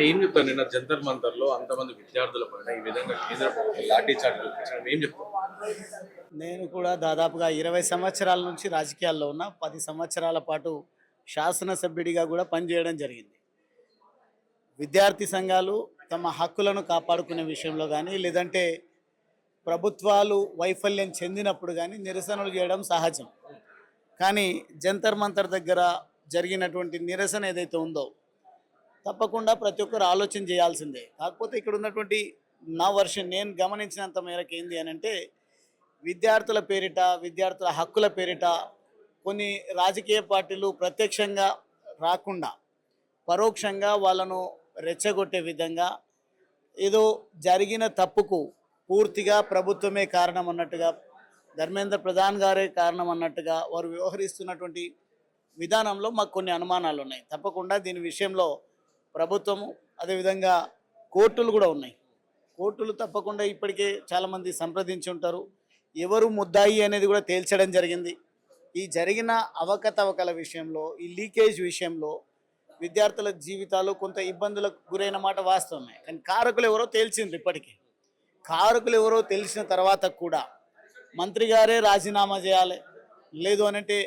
ఏం చెప్తారు? నిన్న జంతర్ మంతర్‌లో అంతమంది విద్యార్థుల పైన ఈ విధంగా కేంద్ర ప్రభుత్వం లాఠీ చార్జ్ చేపించడం ఏం చెప్తారు? నేను కూడా దాదాపుగా 20 సంవత్సరాల నుంచి రాజకీయాల్లో ఉన్నా. 10 సంవత్సరాల పాటు శాసనసభ్యుడిగా కూడా పనిచేయడం జరిగింది. విద్యార్థి సంఘాలు తమ హక్కులను కాపాడుకునే విషయంలో కానీ, లేదంటే ప్రభుత్వాలు వైఫల్యం చెందినప్పుడు కానీ నిరసనలు చేయడం సహజం. కానీ జంతర్ మంతర్ దగ్గర జరిగినటువంటి నిరసన ఏదైతే ఉందో తప్పకుండా ప్రతి ఒక్కరు ఆలోచన చేయాల్సిందే. కాకపోతే ఇక్కడ ఉన్నటువంటి నా వర్షన్ నేను గమనించినంత మేరకు ఏంది అని అంటే, విద్యార్థుల పేరిట, విద్యార్థుల హక్కుల పేరిట కొన్ని రాజకీయ పార్టీలు ప్రత్యక్షంగా రాకుండా పరోక్షంగా వాళ్ళను రెచ్చగొట్టే విధంగా ఏదో జరిగిన తప్పుకు పూర్తిగా ప్రభుత్వమే కారణం అన్నట్టుగా, ధర్మేంద్ర ప్రధాన్ గారే కారణం అన్నట్టుగా వారు వ్యవహరిస్తున్నటువంటి విధానంలో మాకు కొన్ని అనుమానాలు ఉన్నాయి. తప్పకుండా దీని విషయంలో ప్రభుత్వము, అదేవిధంగా కోర్టులు కూడా ఉన్నాయి. కోర్టులు తప్పకుండా ఇప్పటికే చాలామంది సంప్రదించి ఉంటారు. ఎవరు ముద్దాయి అనేది కూడా తేల్చడం జరిగింది. ఈ జరిగిన అవకతవకల విషయంలో, ఈ లీకేజ్ విషయంలో విద్యార్థుల జీవితాలు కొంత ఇబ్బందులకు గురైన మాట వాస్తవమే. కానీ కారకులు ఎవరో తేల్చింది. ఇప్పటికీ కారకులు ఎవరో తెలిసిన తర్వాత కూడా మంత్రి గారే రాజీనామా చేయాలి, లేదు అనంటే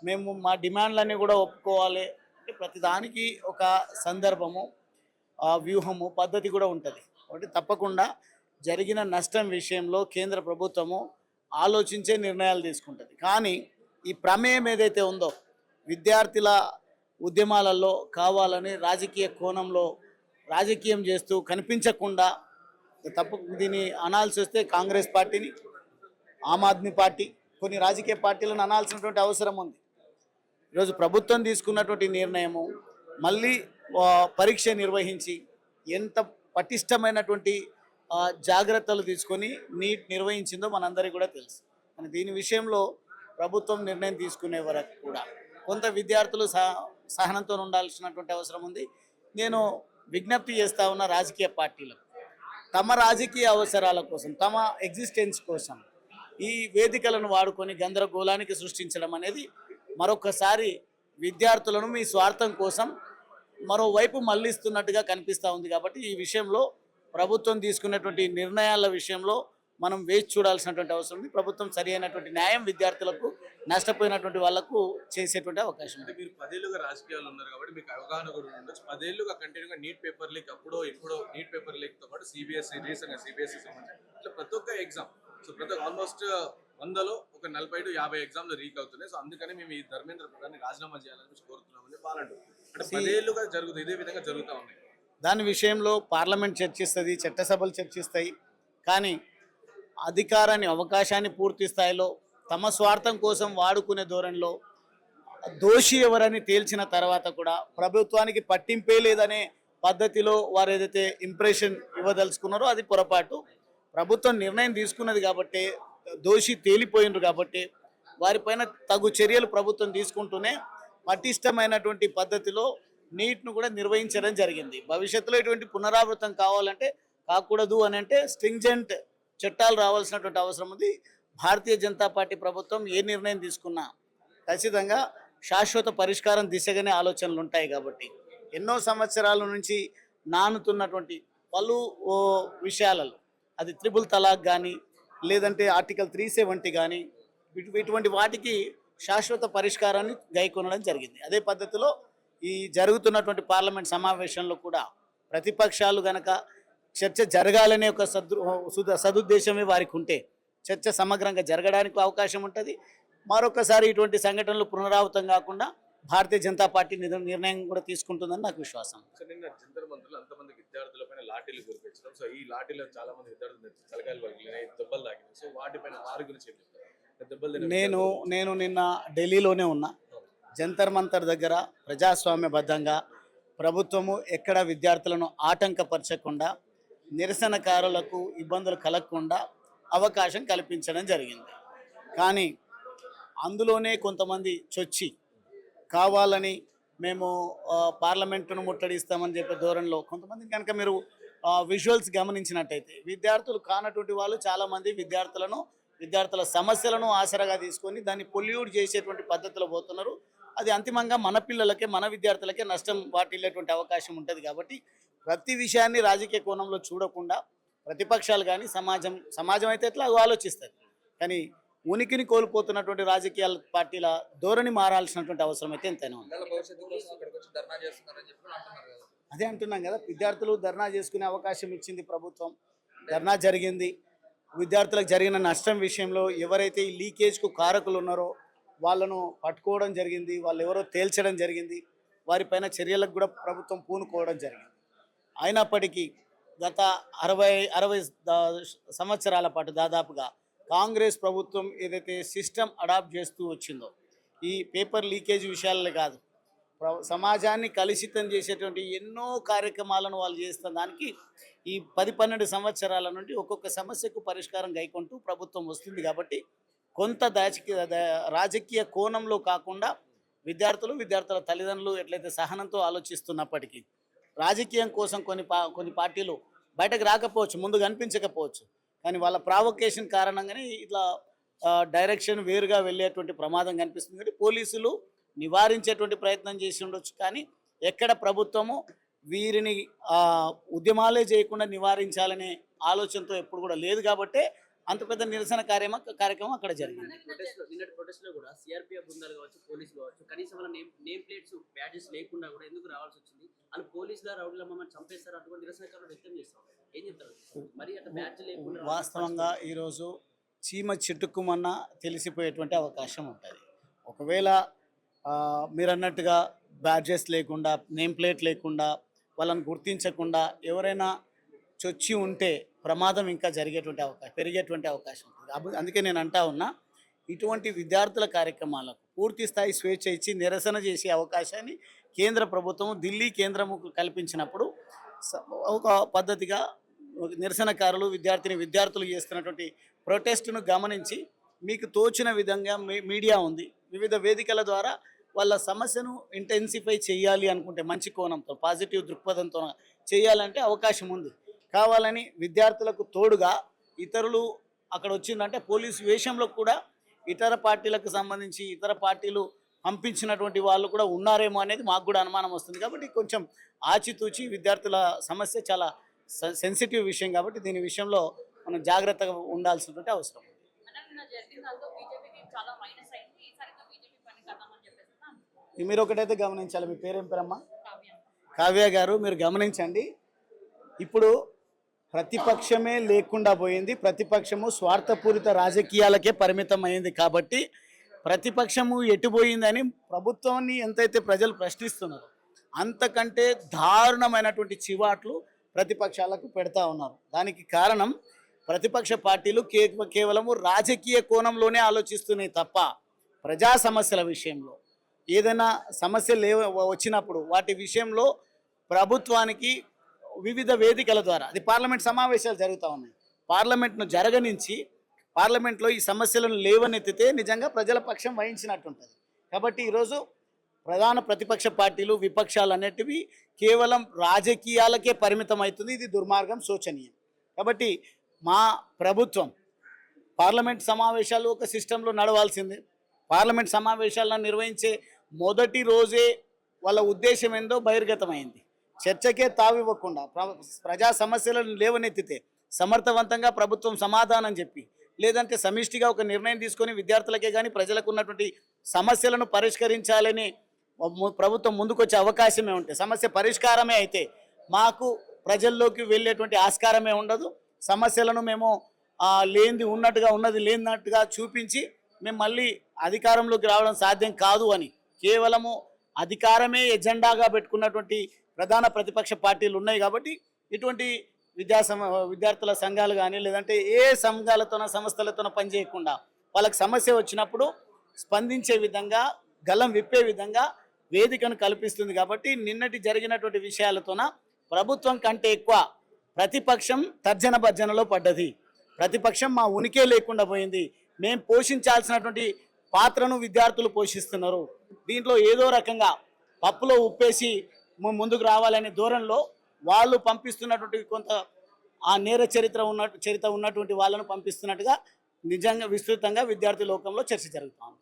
మేము మా డిమాండ్లన్నీ కూడా ఒప్పుకోవాలి అంటే ప్రతిదానికి ఒక సందర్భము, వ్యూహము, పద్ధతి కూడా ఉంటుంది. కాబట్టి తప్పకుండా జరిగిన నష్టం విషయంలో కేంద్ర ప్రభుత్వము ఆలోచించే నిర్ణయాలు తీసుకుంటుంది. కానీ ఈ ప్రమేయం ఏదైతే ఉందో విద్యార్థుల ఉద్యమాలలో కావాలని రాజకీయ కోణంలో రాజకీయం చేస్తూ కనిపించకుండా తప్పు దీన్ని అనాల్సి వస్తే కాంగ్రెస్ పార్టీని, ఆమ్ ఆద్మీ పార్టీ, కొన్ని రాజకీయ పార్టీలను అనాల్సినటువంటి అవసరం ఉంది. ఈరోజు ప్రభుత్వం తీసుకున్నటువంటి నిర్ణయము మళ్ళీ పరీక్ష నిర్వహించి ఎంత పటిష్టమైనటువంటి జాగ్రత్తలు తీసుకొని నీట్ నిర్వహించిందో మనందరికీ కూడా తెలుసు. కానీ దీని విషయంలో ప్రభుత్వం నిర్ణయం తీసుకునే వరకు కూడా కొంత విద్యార్థులు సహనంతో ఉండాల్సినటువంటి అవసరం ఉంది. నేను విజ్ఞప్తి చేస్తా ఉన్న రాజకీయ పార్టీలకు, తమ రాజకీయ అవసరాల కోసం, తమ ఎగ్జిస్టెన్స్ కోసం ఈ వేదికలను వాడుకొని గందరగోళానికి సృష్టించడం అనేది మరొకసారి విద్యార్థులను మీ స్వార్థం కోసం మరోవైపు మళ్లిస్తున్నట్టుగా కనిపిస్తూ ఉంది. కాబట్టి ఈ విషయంలో ప్రభుత్వం తీసుకున్నటువంటి నిర్ణయాల విషయంలో మనం వేచి చూడాల్సినటువంటి అవసరం ఉంది. ప్రభుత్వం సరి అయినటువంటి న్యాయం విద్యార్థులకు, నష్టపోయినటువంటి వాళ్లకు చేసేటువంటి అవకాశం ఉంది. మీరు 10 ఏళ్లుగా రాజకీయాలు ఉన్నారు కాబట్టి మీకు అవగాహన కూడా ఉండొచ్చు. 10 ఏళ్లుగా కంటిన్యూగా నీట్ పేపర్ లీక్, అప్పుడో ఇప్పుడో నీట్ పేపర్ లీక్తో పాటు సిబిఎస్ఈ, రీసెంట్గా సిబిఎస్ఈ సంబంధించి ఇట్లా ప్రతి ఒక్క ఎగ్జామ్, సో ప్రతి ఆల్మోస్ట్ 100లో ఒక 40 to 50 ఎగ్జామ్లు లీక్ అవుతున్నాయి. సో అందుకని మేము ఈ ధర్మేంద్ర ప్రధాన్ని రాజీనామా చేయాలని కోరుతున్నామని వాళ్ళంటారు. అంటే 10 ఏళ్లుగా జరుగుతుంది, ఇదే విధంగా జరుగుతూ ఉన్నాయి. దాని విషయంలో పార్లమెంట్ చర్చిస్తుంది, చట్టసభలు చర్చిస్తాయి. కానీ అధికారాన్ని, అవకాశాన్ని పూర్తి స్థాయిలో తమ స్వార్థం కోసం వాడుకునే ధోరణిలో దోషి ఎవరని తేల్చిన తర్వాత కూడా ప్రభుత్వానికి పట్టింపే లేదనే పద్ధతిలో వారు ఏదైతే ఇంప్రెషన్ ఇవ్వదలుచుకున్నారో అది పొరపాటు. ప్రభుత్వం నిర్ణయం తీసుకున్నది కాబట్టి, దోషి తేలిపోయినారు కాబట్టి వారిపైన తగు చర్యలు ప్రభుత్వం తీసుకుంటూనే పటిష్టమైనటువంటి పద్ధతిలో నీట్ను కూడా నిర్వహించడం జరిగింది. భవిష్యత్తులో ఇటువంటి పునరావృతం కాకూడదు అని అంటే స్ట్రింజెంట్ చట్టాలు రావాల్సినటువంటి అవసరం ఉంది. భారతీయ జనతా పార్టీ ప్రభుత్వం ఏ నిర్ణయం తీసుకున్నా ఖచ్చితంగా శాశ్వత పరిష్కారం దిశగానే ఆలోచనలు ఉంటాయి. కాబట్టి ఎన్నో సంవత్సరాల నుంచి నానుతున్నటువంటి పలు విషయాలలో, అది త్రిపుల్ తలాక్ కానీ, లేదంటే ఆర్టికల్ 370 కానీ, ఇటువంటి వాటికి శాశ్వత పరిష్కారాన్ని గైకొనడం జరిగింది. అదే పద్ధతిలో ఈ జరుగుతున్నటువంటి పార్లమెంట్ సమావేశంలో కూడా ప్రతిపక్షాలు గనక చర్చ జరగాలనే ఒక సదుద్దేశమే వారికి ఉంటే చర్చ సమగ్రంగా జరగడానికి అవకాశం ఉంటుంది. మరొకసారి ఇటువంటి సంఘటనలు పునరావృతం కాకుండా భారతీయ జనతా పార్టీ నిర్ణయం కూడా తీసుకుంటుందని నాకు విశ్వాసం. సో నిన్న జంతర్ మంతర్లో అంతమంది విద్యార్థులపైన లాఠీలు గురిపించడం, సో ఈ లాఠీలో చాలా మంది విద్యార్థులు తలకాయలు పగిలినాయి, దెబ్బలు తాకినాయి. సో వాటిపైన వారి గురించి నేను నిన్న ఢిల్లీలోనే ఉన్నా. జంతర్ మంతర్ దగ్గర ప్రజాస్వామ్యబద్ధంగా ప్రభుత్వము ఎక్కడ విద్యార్థులను ఆటంకపరచకుండా, నిరసనకారులకు ఇబ్బందులు కలగకుండా అవకాశం కల్పించడం జరిగింది. కానీ అందులోనే కొంతమంది చొచ్చి కావాలని మేము పార్లమెంటును ముట్టడిస్తామని చెప్పే ధోరణిలో కొంతమంది కనుక మీరు విజువల్స్ గమనించినట్టయితే విద్యార్థులు కానటువంటి వాళ్ళు చాలామంది విద్యార్థుల సమస్యలను ఆసరాగా తీసుకొని దాన్ని పొల్యూట్ చేసేటువంటి పద్ధతిలో పోతున్నారు. అది అంతిమంగా మన పిల్లలకే, మన విద్యార్థులకే నష్టం వాటిల్లేటువంటి అవకాశం ఉంటుంది. కాబట్టి ప్రతి విషయాన్ని రాజకీయ కోణంలో చూడకుండా ప్రతిపక్షాలు కానీ సమాజం అయితే ఎట్లా ఆలోచిస్తుంది. కానీ ఉనికిని కోల్పోతున్నటువంటి రాజకీయ పార్టీల ధోరణి మారాల్సినటువంటి అవసరం అయితే ఎంతైనా ఉంది. పిల్లల భవిష్యత్తు కోసం అక్కడికి వచ్చి ధర్నా చేస్తున్నారని చెప్పి కూడా అంటున్నారు కదా. అదే అంటున్నాం కదా, విద్యార్థులు ధర్నా చేసుకునే అవకాశం ఇచ్చింది ప్రభుత్వం, ధర్నా జరిగింది. విద్యార్థులకు జరిగిన నష్టం విషయంలో ఎవరైతే ఈ లీకేజ్కు కారకులు ఉన్నారో వాళ్ళను పట్టుకోవడం జరిగింది, వాళ్ళు ఎవరో తేల్చడం జరిగింది, వారిపైన చర్యలకు కూడా ప్రభుత్వం పూనుకోవడం జరిగింది. అయినప్పటికీ గత 60 సంవత్సరాల పాటు దాదాపుగా కాంగ్రెస్ ప్రభుత్వం ఏదైతే సిస్టమ్ అడాప్ట్ చేస్తూ వచ్చిందో ఈ పేపర్ లీకేజ్ విషయాలే కాదు, సమాజాన్ని కలుషితం చేసేటువంటి ఎన్నో కార్యక్రమాలను వాళ్ళు చేస్తున్న దానికి ఈ 10-12 సంవత్సరాల నుండి ఒక్కొక్క సమస్యకు పరిష్కారం గైకొంటూ ప్రభుత్వం వస్తుంది. కాబట్టి కొంత రాజకీయ కోణంలో కాకుండా విద్యార్థుల తల్లిదండ్రులు ఎట్లయితే సహనంతో ఆలోచిస్తున్నప్పటికీ రాజకీయం కోసం కొన్ని పార్టీలు బయటకు రాకపోవచ్చు, ముందు కనిపించకపోవచ్చు, కానీ వాళ్ళ ప్రావొకేషన్ కారణంగానే ఇట్లా డైరెక్షన్ వేరుగా వెళ్ళేటువంటి ప్రమాదం కనిపిస్తుంది. కాబట్టి పోలీసులు నివారించేటువంటి ప్రయత్నం చేసి ఉండొచ్చు, కానీ ఎక్కడ ప్రభుత్వము వీరిని ఉద్యమాలే చేయకుండా నివారించాలనే ఆలోచనతో ఎప్పుడు కూడా లేదు. కాబట్టి అంత పెద్ద నిరసన కార్యక్రమం అక్కడ జరిగింది. నిన్నటి ప్రొటెస్ట్ లో కూడా సిఆర్పిఎఫ్ బృందాలు కావచ్చు, పోలీసులు కావచ్చు, కనీసం వాళ్ళ నేమ్ ప్లేట్స్ బ్యాడ్జెస్ లేకుండా కూడా ఎందుకు రావాల్సి వచ్చింది? వాళ్ళు పోలీసుల రౌడీల మమ్మల్ని చంపేస్తారు అటువంటి నిరసనకారులు వ్యక్తం చేస్తారు. ఏం చెప్తారు? మరి అట్లా బ్యాడ్జ్ లేకుండా వాస్తవంగా ఈరోజు చీమ చిట్టుకుమన్నా తెలిసిపోయేటువంటి అవకాశం ఉంటుంది. ఒకవేళ మీరు అన్నట్టుగా బ్యాడ్జెస్ లేకుండా, నేమ్ ప్లేట్ లేకుండా, వాళ్ళని గుర్తించకుండా ఎవరైనా చొచ్చి ఉంటే ప్రమాదం ఇంకా పెరిగేటువంటి అవకాశం ఉంటుంది. అందుకే నేను అంటా ఉన్నా, ఇటువంటి విద్యార్థుల కార్యక్రమాలకు పూర్తి స్థాయి స్వేచ్ఛ ఇచ్చి నిరసన చేసే అవకాశాన్ని కేంద్ర ప్రభుత్వం, ఢిల్లీ కేంద్రము కల్పించినప్పుడు ఒక పద్ధతిగా నిరసనకారులు విద్యార్థులు చేస్తున్నటువంటి ప్రొటెస్ట్ను గమనించి మీకు తోచిన విధంగా మీడియా ఉంది, వివిధ వేదికల ద్వారా వాళ్ళ సమస్యను ఇంటెన్సిఫై చేయాలి అనుకుంటే మంచి కోణంతో పాజిటివ్ దృక్పథంతో చేయాలంటే అవకాశం ఉంది. కావాలని విద్యార్థులకు తోడుగా ఇతరులు అక్కడ వచ్చిందంటే పోలీసు వేషంలో కూడా ఇతర పార్టీలకు సంబంధించి ఇతర పార్టీలు పంపించినటువంటి వాళ్ళు కూడా ఉన్నారేమో అనేది మాకు కూడా అనుమానం వస్తుంది. కాబట్టి కొంచెం ఆచితూచి విద్యార్థుల సమస్య చాలా సెన్సిటివ్ విషయం, కాబట్టి దీని విషయంలో మనం జాగ్రత్తగా ఉండాల్సినటువంటి అవసరం ఉంది. మీరు ఒకటైతే గమనించాలి, మీ పేరేం పేరమ్మా? కావ్య గారు, మీరు గమనించండి, ఇప్పుడు ప్రతిపక్షమే లేకుండా పోయింది, ప్రతిపక్షము స్వార్థపూరిత రాజకీయాలకే పరిమితం అయింది. కాబట్టి ప్రతిపక్షము ఎటుపోయిందని ప్రభుత్వాన్ని ఎంతైతే ప్రజలు ప్రశ్నిస్తున్నారో అంతకంటే దారుణమైనటువంటి చివాట్లు ప్రతిపక్షాలకు పెడతా ఉన్నారు. దానికి కారణం ప్రతిపక్ష పార్టీలు కేవలము రాజకీయ కోణంలోనే ఆలోచిస్తున్నాయి తప్ప ప్రజా సమస్యల విషయంలో ఏదైనా సమస్యలు వచ్చినప్పుడు వాటి విషయంలో ప్రభుత్వానికి వివిధ వేదికల ద్వారా, అది పార్లమెంట్ సమావేశాలు జరుగుతూ ఉన్నాయి, పార్లమెంట్ను జరగనించి పార్లమెంట్లో ఈ సమస్యలను లేవనెత్తితే నిజంగా ప్రజల పక్షం వహించినట్టుంటుంది. కాబట్టి ఈరోజు ప్రధాన ప్రతిపక్ష పార్టీలు, విపక్షాలు అనేటివి కేవలం రాజకీయాలకే పరిమితం అవుతుంది. ఇది దుర్మార్గం, శోచనీయం. కాబట్టి మా ప్రభుత్వం పార్లమెంట్ సమావేశాలు ఒక సిస్టంలో నడవాల్సిందే. పార్లమెంట్ సమావేశాలను నిర్వహించే మొదటి రోజే వాళ్ళ ఉద్దేశం ఏందో బహిర్గతమైంది. చర్చకే తావివ్వకుండా ప్రజా సమస్యలను లేవనెత్తితే సమర్థవంతంగా ప్రభుత్వం సమాధానం చెప్పి, లేదంటే సమిష్టిగా ఒక నిర్ణయం తీసుకొని విద్యార్థులకే కానీ ప్రజలకు ఉన్నటువంటి సమస్యలను పరిష్కరించాలని ప్రభుత్వం ముందుకొచ్చే అవకాశమే ఉంటే, సమస్య పరిష్కారమే అయితే మాకు ప్రజల్లోకి వెళ్ళేటువంటి ఆస్కారమే ఉండదు. సమస్యలను మేము లేనిది ఉన్నట్టుగా, ఉన్నది లేనట్టుగా చూపించి మేము మళ్ళీ అధికారంలోకి రావడం సాధ్యం కాదు అని కేవలము అధికారమే ఎజెండాగా పెట్టుకున్నటువంటి ప్రధాన ప్రతిపక్ష పార్టీలు ఉన్నాయి. కాబట్టి ఇటువంటి విద్యార్థుల సంఘాలు కానీ లేదంటే ఏ సంఘాలతోనో సంస్థలతోనో పనిచేయకుండా వాళ్ళకి సమస్య వచ్చినప్పుడు స్పందించే విధంగా, గలం విప్పే విధంగా వేదికను కల్పిస్తుంది. కాబట్టి నిన్నటి జరిగినటువంటి విషయాలతోన ప్రభుత్వం కంటే ఎక్కువ ప్రతిపక్షం తర్జన భర్జనలో పడ్డది. ప్రతిపక్షం మా ఉనికే లేకుండా పోయింది. మేము పోషించాల్సినటువంటి పాత్రను విద్యార్థులు పోషిస్తున్నారు. దీంట్లో ఏదో రకంగా పప్పులో ఉప్పేసి ముందుకు రావాలనే ధోరణిలో వాళ్ళు పంపిస్తున్నటువంటి కొంత ఆ నేర చరిత్ర ఉన్నటువంటి వాళ్ళను పంపిస్తున్నట్టుగా నిజంగా విస్తృతంగా విద్యార్థి లోకంలో చర్చ జరుగుతుంది.